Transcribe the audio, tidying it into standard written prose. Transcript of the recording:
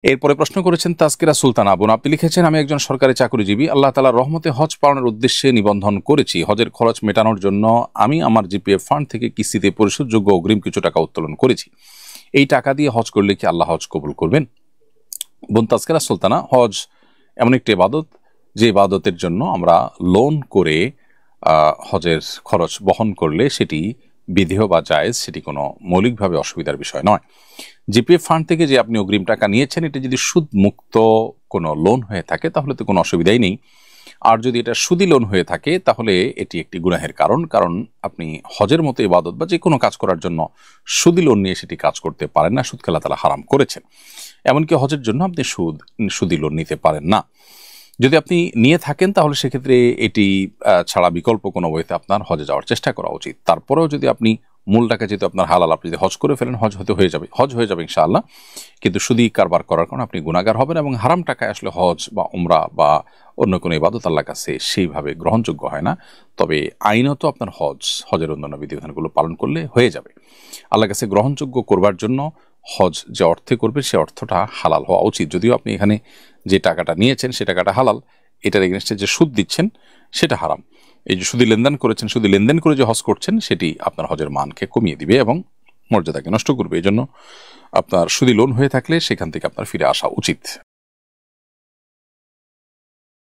এরপরে প্রশ্ন করেছেন তাজকিরা সুলতানা বোন। আপনি লিখেছেন, আমি একজন সরকারি চাকরিজীবী। আল্লাহ তাআলার রহমতে হজ পালনের উদ্দেশ্যে নিবন্ধন করেছি। হজের খরচ মেটানোর জন্য আমি আমার জিপিএফ ফান্ড থেকে কিস্তিতে পরিশোধযোগ্য অগ্রিম কিছু টাকা উত্তোলন করেছি। এই টাকা দিয়ে হজ করলে কি আল্লাহ হজ কবুল করবেন? বোন তাজকিরা সুলতানা, হজ এমন একটি ইবাদত যে ইবাদতের জন্য আমরা লোন করে হজের খরচ বহন করলে সেটি বিধেয় বা জায়েজ, সেটি কোনো মৌলিকভাবে অসুবিধার বিষয় নয়। জিপিএফ ফান্ড থেকে যে আপনি অগ্রিম টাকা নিয়েছেন, এটা যদি সুদ মুক্ত কোনো লোন হয়ে থাকে তাহলে তো কোনো অসুবিধাই নেই। আর যদি এটা সুদি লোন হয়ে থাকে তাহলে এটি একটি গুনাহের কারণ আপনি হজের মতো ইবাদত বা যে কোনো কাজ করার জন্য সুদি লোন নিয়ে সেটি কাজ করতে পারেন না। সুদকে আল্লাহ তাআলা হারাম করেছেন। এমনকি হজের জন্য আপনি সুদি লোন নিতে পারেন না। যদি আপনি নিয়ে থাকেন তাহলে সেক্ষেত্রে এটি ছাড়া বিকল্প কোনো ওয়েতে আপনার হজে যাওয়ার চেষ্টা করা উচিত। তারপরেও যদি আপনি মূল টাকা যেহেতু আপনার হালাল, আপনি যদি হজ করে ফেলেন হজ হয়ে যাবে ইনশাআল্লাহ। কিন্তু সুদি কারবার করার কারণে আপনি গুনাহগার হবেন এবং হারাম টাকায় আসলে হজ বা উমরা বা অন্য কোনো ইবাদত আল্লাহর কাছে সেইভাবে গ্রহণযোগ্য হয় না। তবে আইনত আপনার হজের অন্যান্য বিধিবিধানগুলো পালন করলে হয়ে যাবে। আল্লাহর কাছে গ্রহণযোগ্য করবার জন্য হজ যে অর্থে করবে সে অর্থটা হালাল হওয়া উচিত। যদিও আপনি এখানে যে টাকাটা নিয়েছেন সে টাকাটা হালাল, এটার এগেনস্টে যে সুদ দিচ্ছেন সেটা হারাম। এই যে সুদি লেনদেন করেছেন, সুদি লেনদেন করে যে হজ করছেন সেটি আপনার হজের মানকে কমিয়ে দিবে এবং মর্যাদাকে নষ্ট করবে। এই জন্য আপনার সুদি লোন হয়ে থাকলে সেখান থেকে আপনার ফিরে আসা উচিত।